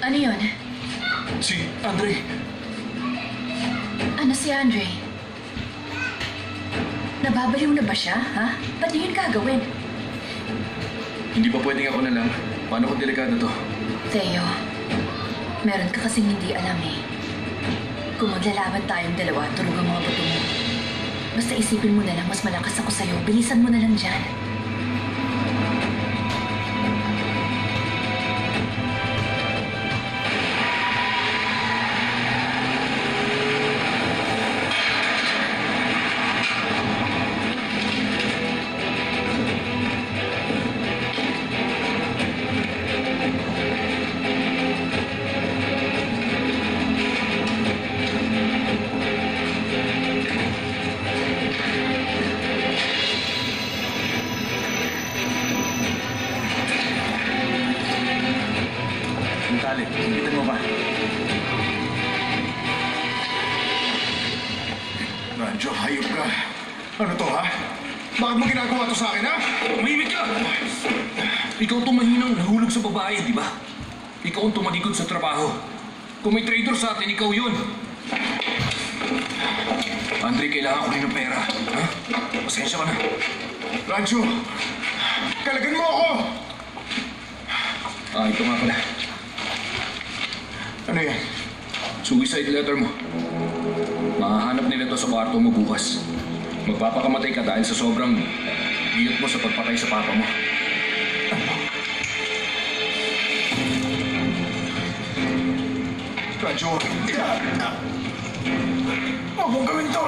Ano yun? Si Andre. Ano si Andre? Nababaliw na ba siya, ha? Ba't niyo yun gagawin? Hindi ba pwedeng ako na lang? Paano kung delikado to? Theo, meron ka kasing hindi alam eh. Kung maglalaban tayong dalawa, turug ang mga bato mo. Basta isipin mo na lang, mas malakas ako sa'yo. Bilisan mo na lang dyan. Bitin mo ba? Radyo, hayop ka. Ano to, ha? Bakit mo ginagawa to sa akin, ha? Umimik ka! Ikaw tumahinang nahulog sa babae, di ba? Ikaw ang tumalikod sa trabaho. Kung may traitor sa atin, ikaw yun. Andre, kailangan ko rin ng pera. Ha? Pasensya ka na. Radyo, kalagan mo ako! Ito nga pala. Ano yan? Suicide letter mo. Mahahanap nila to sa kwarto mo bukas. Magpapakamatay ka dahil sa sobrang hiyot mo sa pagpatay sa papa mo. Radyo, huwag mong gawin to!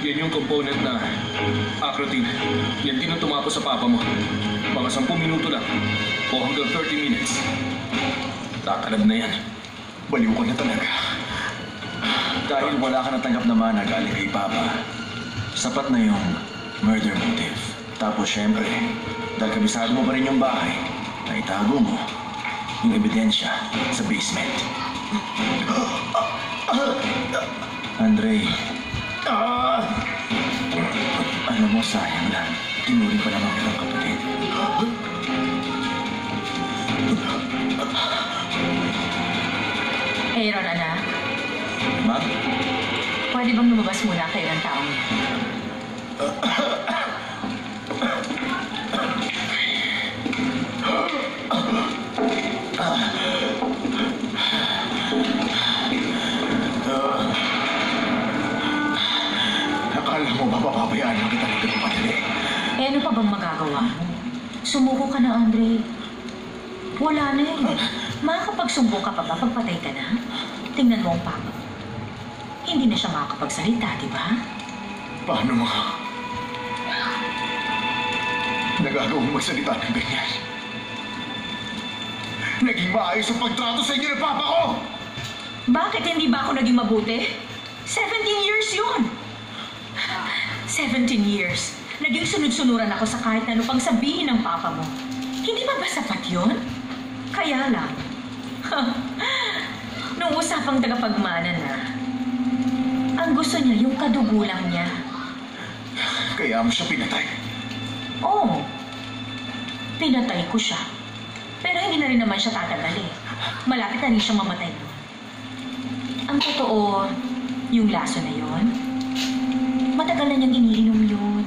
Yan yung component na acrotin. Yan din ang tumapos sa papa mo. Mga 10 minuto lang o hanggang 30 minutes. Tatalab na yan. Baliw ko na talaga. Dahil wala ka natanggap na mana galing kay Papa, sapat na yung murder motive. Tapos syempre, dahil kabisado mo pa rin yung bahay, na itago mo yung ebidensya sa basement. Andre, alam mo, sayang lang. Tinuring pa naman kitang kapatid. Aaron, anak. Ma? Pwede bang lumabas muna kayo ng taong yan? Akala mo ba papabayaan lang kita ng padali? Eh, ano pa bang magagawa mo? Sumuko ka na, Andre. Wala na eh. Makakapagsumbong ka pa ba pagpatay ka na? Tingnan mo ang papa mo. Hindi na siya makakapagsalita, di ba? Paano mo? Nagagawang magsalita ng ganyan. Naging maayos ang pagtrato sa inyo ng papa ko! Bakit hindi ba ako naging mabuti? 17 years yun! 17 years. Naging sunod-sunuran ako sa kahit ano pang sabihin ng papa mo. Hindi ba sapat yun? Kaya lang. Nung usapang tagapagmana na, ang gusto niya yung kadugulang niya. Kaya mo siya pinatay. Oo. Pinatay ko siya. Pero hindi na rin naman siya tatagal eh. Malapit na rin siyang mamatay doon. Ang totoo, yung laso na yon, matagal na niyang iniinom yun.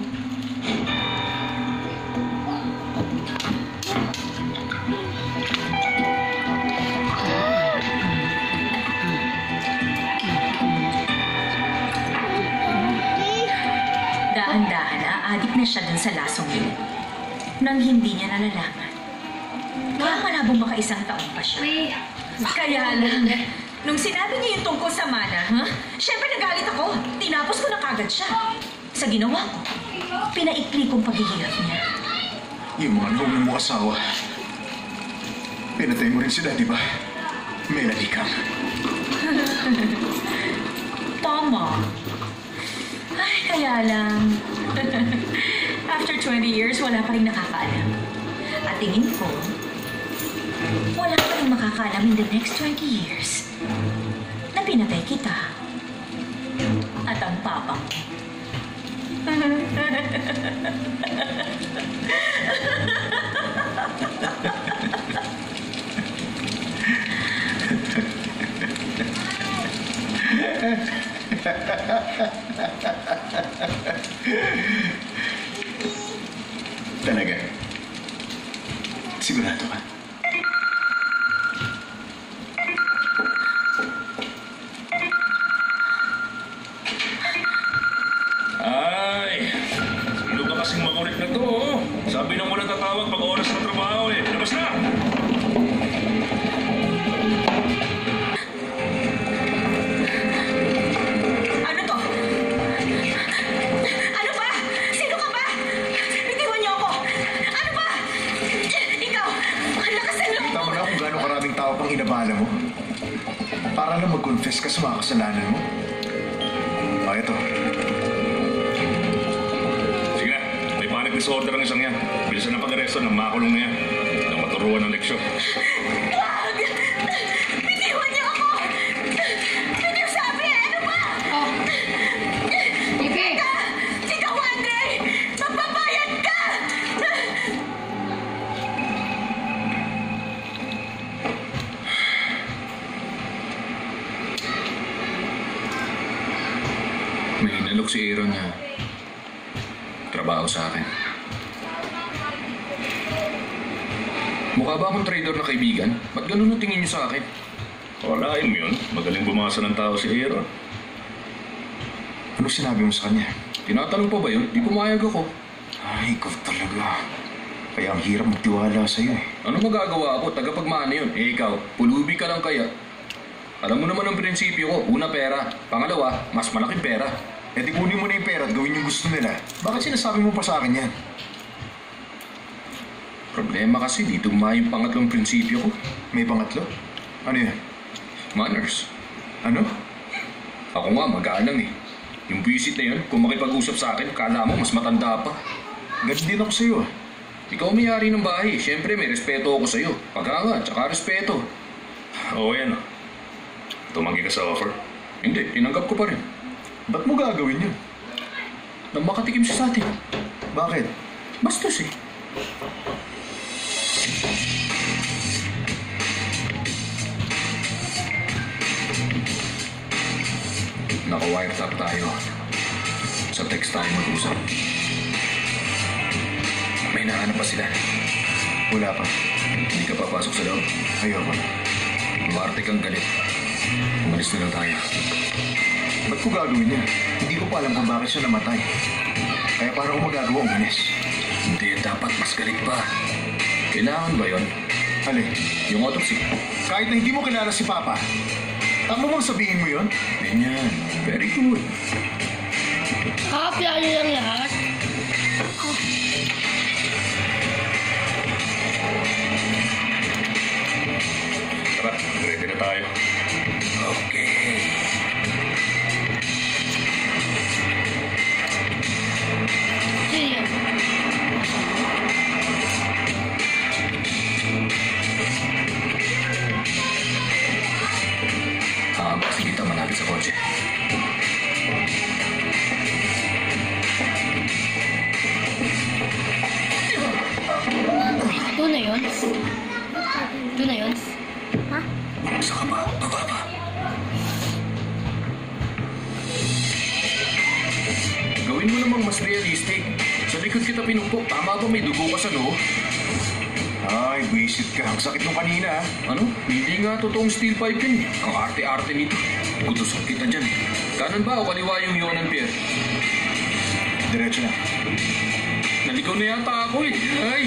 Dahan-dahan, aadik na siya dun sa lasong yun. Nang hindi niya nalalaman. Kaya malabong baka 1 taon pa siya. Kaya lang, nung sinabi niya yung tungkol sa mana, Siyempre nagalit ako. Tinapos ko na kagad siya. Sa ginawa ko, pinaikli kong paghihirap niya. Yung mga noong mo asawa, pinatay mo rin sila, di ba? Melanie Kang. Tama. Ay, kaya lang. After 20 years, wala pa rin nakakaalam. At tingin ko, wala pa rin makakaalam in the next 20 years na pinatay kita. At ang papa mo. Talaga? Sigurado ka? Ay, sino ba kasing makulit na to, oh? Sabi nang walang tatawag pag oras ng trabaho, eh. Labas na! Ano to? Ano ba? Sino ka ba? Bitiwan niyo ako! Ano ba? Ikaw! Ang lakas ng loob Kita mo! mo na kung gano'ng karaming tao pang inabala mo. Para lang mag-confess ka sa mga kasalanan mo. Ah, ito. Sige na, may panic disorder ang isang yan. Bilisan ng pag-aresto ng makulong na yan. Nang maturuan ng leksyon. Wag! Bitiwan niyo ako! Bitiw sabi! Ano ba? Oh. Bibi! Ikaw, Andre! Magbabayad ka! May inalok si Aaron na trabaho sa akin. Mukha ba akong trader na kaibigan? Ba't ganun ang tingin niyo sa akin? Wala mo yun. Magaling bumasa ng tao si Aaron. Ano sinabi mo sa kanya? Tinatanong pa ba yun? Di pumayag ako. Ay, ikaw talaga. Kaya ang hirap magtiwala sa'yo eh. Ano magagawa ako? Tagapagmana yun. Eh ikaw, pulubi ka lang kaya. Alam mo naman ang prinsipyo ko. Una, pera. Pangalawa, mas malaking pera. Eh di kunin mo na yung pera at gawin yung gusto nila. Bakit sinasabi mo pa sa akin yan? Problema kasi dito yung pangatlong prinsipyo ko. May pangatlo? Ano yan? Manners. Ano? Ako nga, magalang eh. Yung visit na yun, kung makipag-usap sa akin, kala mo mas matanda pa. Ganun din ako sa'yo ah. Ikaw may-ari ng bahay. Siyempre, may respeto ako sa'yo. Pagkanga, tsaka respeto. Oo, yan. Tumanggi ka sa offer? Hindi, tinanggap ko pa rin. Ba't mo gagawin yun? Nang makatikim siya sa atin. Bakit? Bastos eh. Naka-wiretap tayo. Sa text tayo mag-usap. May nahanap pa sila. Wala pa. Hindi ka papasok sa loob. Ayoko na. Umarte kang galit. Umalis na lang tayo. Ba't ko gagawin yan? Hindi ko pa alam kung bakit siya namatay. Kaya paano ko magagawa umalis? Hindi, dapat mas galit pa. Kailangan ba yon? Alin? Yung autopsy. Kahit na hindi mo kilala si Papa, tama bang sabihin mo yun? Ganyan. Very good. Happy ayo lang lahat. Tara, ready na tayo. Okay. Sige. Sige, kita malapit sa kotse. Ito na yun. Ito na yun. Ha? Saan ka ba? Baba pa. Gawin mo namang mas realistic. Sa likod kita pinupok. Tama ba may dugo ka sa noo? Ay, visit ka. Ang sakit nung kanina ah. Ano? Hindi nga totoong steel pipe yun. Ang arte-arte nito. Kutusan kita dyan. Kanan ba o kaliwa yung Yonan Pier? Diretso na. Naligaw na yata ako eh. Ay!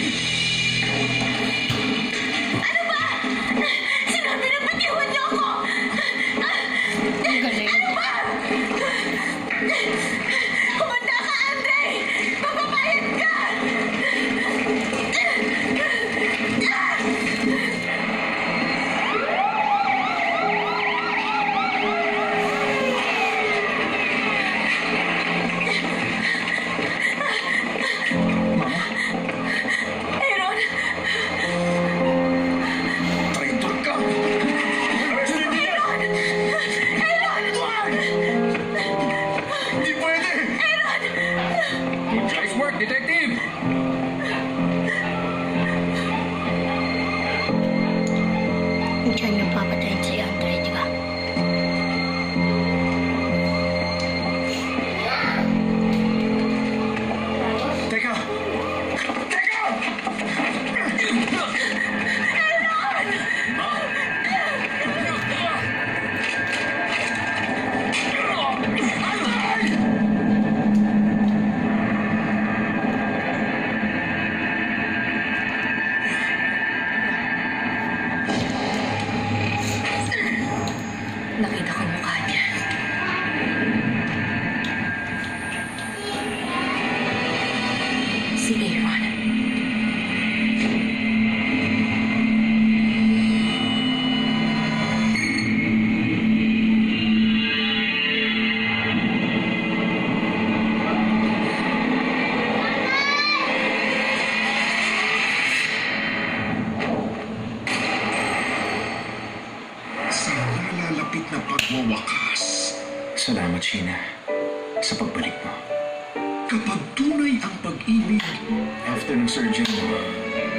Ano ba? Sinabi na bitiwan niyo ako! Ang galing. Ano ba? Kumanda ka, Andre! Magbabayad ka! Aaron! Traitor ka! Hindi pwede! Nice work, detective! Diyan yung papatayin si Andre, di ba? Teka! Teka! Salamat, Sheena, sa pagbalik mo. Kapag tunay ang pag-ibig, After ng surgery mo,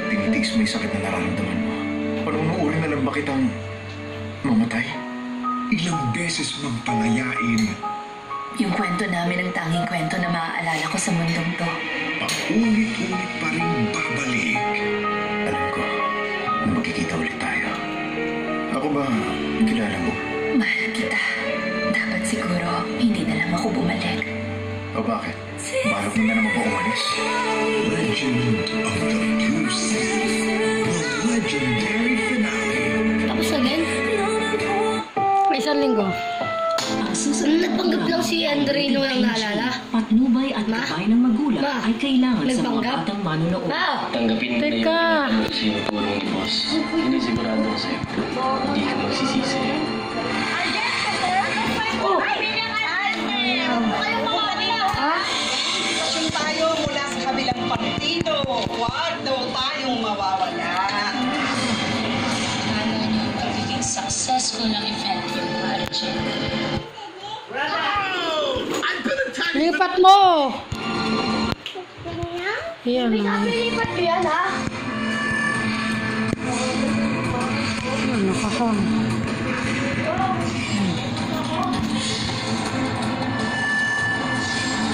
tinitiis mo yung sakit na nararamdaman mo. Panunuuri na lang ba kitang mamatay? ilang beses mang palayain, Yung kwento namin ang tanging kwento na maaalala ko sa mundong to. paulit-ulit pa rin babalik. Alam ko na magkikita ulit tayo. Ako ba kilala mo? Mahal kita. Dapat siguro hindi na lang ako bumalik. O bakit? Balak mo na naman ba umalis? Legend of the Blue Sea. The legendary finale. Tapos again? May isang linggo. Nagpanggap lang si Andre nung ang naalala. Patnubay at Ma? gabay ng magulang Ma? ay kailangan sa mga Nagpanggap? batang manunood. Ma! Tanggapin mo na yung Teka. sinutulong ni boss. Hindi sigurado ko sa'yo. Hindi ka magsisisi. Oh! Ha? Pasyon tayo mula sa kabilang partido. Huwag daw tayong mawawala. Paano niyo magiging successful ang event yung marriage? Lipat mo! Yan na. Lipat ko yan, ha? Yan, nakakang.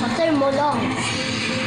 Patay mo lang.